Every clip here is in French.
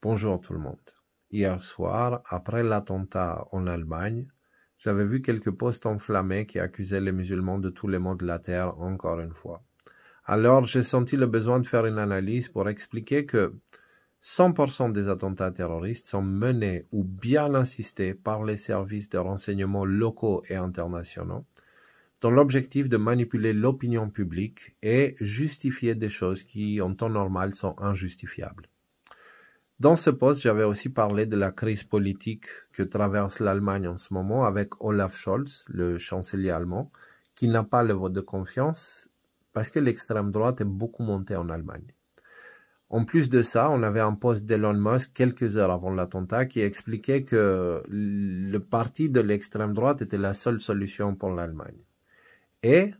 Bonjour tout le monde. Hier soir, après l'attentat en Allemagne, j'avais vu quelques posts enflammés qui accusaient les musulmans de tous les maux de la terre encore une fois. Alors j'ai senti le besoin de faire une analyse pour expliquer que 100% des attentats terroristes sont menés ou bien assistés par les services de renseignement locaux et internationaux dans l'objectif de manipuler l'opinion publique et justifier des choses qui en temps normal sont injustifiables. Dans ce post, j'avais aussi parlé de la crise politique que traverse l'Allemagne en ce moment avec Olaf Scholz, le chancelier allemand, qui n'a pas le vote de confiance parce que l'extrême droite est beaucoup montée en Allemagne. En plus de ça, on avait un post d'Elon Musk quelques heures avant l'attentat qui expliquait que le parti de l'extrême droite était la seule solution pour l'Allemagne. Et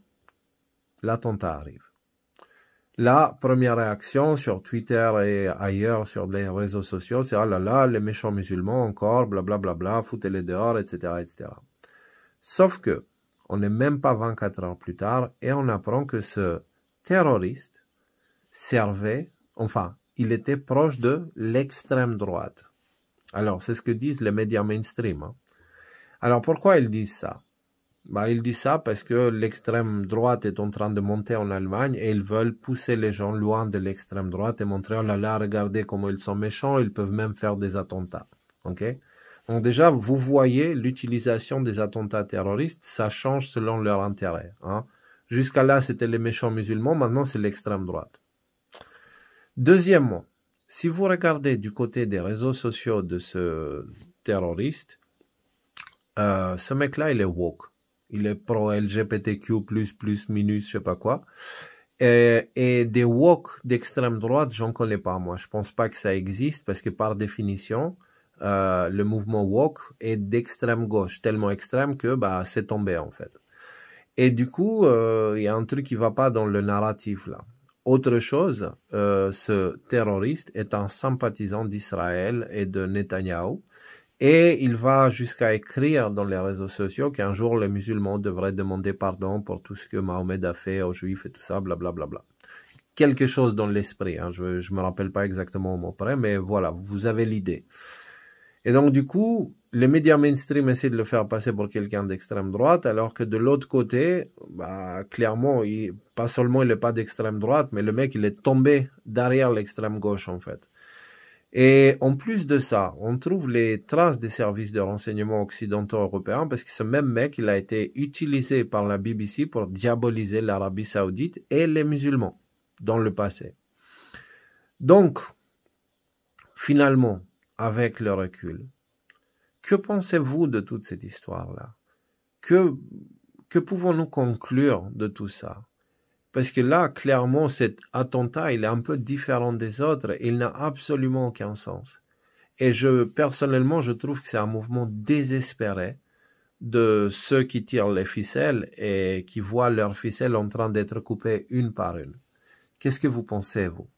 l'attentat arrive. La première réaction sur Twitter et ailleurs sur les réseaux sociaux, c'est « Ah là là, les méchants musulmans encore, blablabla, foutez-les dehors, etc. etc. » Sauf que, on n'est même pas 24 heures plus tard et on apprend que ce terroriste servait, enfin, il était proche de l'extrême droite. Alors, c'est ce que disent les médias mainstream. Hein. Alors, pourquoi ils disent ça? Ils disent ça parce que l'extrême droite est en train de monter en Allemagne et ils veulent pousser les gens loin de l'extrême droite et montrer, oh là là, regardez comment ils sont méchants, ils peuvent même faire des attentats. Okay? Donc déjà, vous voyez l'utilisation des attentats terroristes, ça change selon leur intérêt. Hein? Jusqu'à là, c'était les méchants musulmans, maintenant c'est l'extrême droite. Deuxièmement, si vous regardez du côté des réseaux sociaux de ce terroriste, ce mec-là, il est woke. Il est pro-LGBTQ++, minus, je sais pas quoi. Et des woke d'extrême droite, j'en connais pas, moi. Je pense pas que ça existe parce que par définition, le mouvement woke est d'extrême gauche, tellement extrême que c'est tombé en fait. Et du coup, il y a un truc qui va pas dans le narratif là. Autre chose, ce terroriste est un sympathisant d'Israël et de Netanyahou. Et il va jusqu'à écrire dans les réseaux sociaux qu'un jour les musulmans devraient demander pardon pour tout ce que Mahomet a fait aux juifs et tout ça, blablabla. Quelque chose dans l'esprit, hein. Je me rappelle pas exactement au mot près, mais voilà, vous avez l'idée. Et donc du coup, les médias mainstream essaient de le faire passer pour quelqu'un d'extrême droite, alors que de l'autre côté, clairement, pas seulement il n'est pas d'extrême droite, mais le mec il est tombé derrière l'extrême gauche en fait. Et en plus de ça, on trouve les traces des services de renseignement occidentaux européens parce que ce même mec, il a été utilisé par la BBC pour diaboliser l'Arabie Saoudite et les musulmans dans le passé. Donc, finalement, avec le recul, que pensez-vous de toute cette histoire-là? Que pouvons-nous conclure de tout ça? Parce que là, clairement, cet attentat, il est un peu différent des autres. Il n'a absolument aucun sens. Et personnellement, je trouve que c'est un mouvement désespéré de ceux qui tirent les ficelles et qui voient leurs ficelles en train d'être coupées une par une. Qu'est-ce que vous pensez, vous?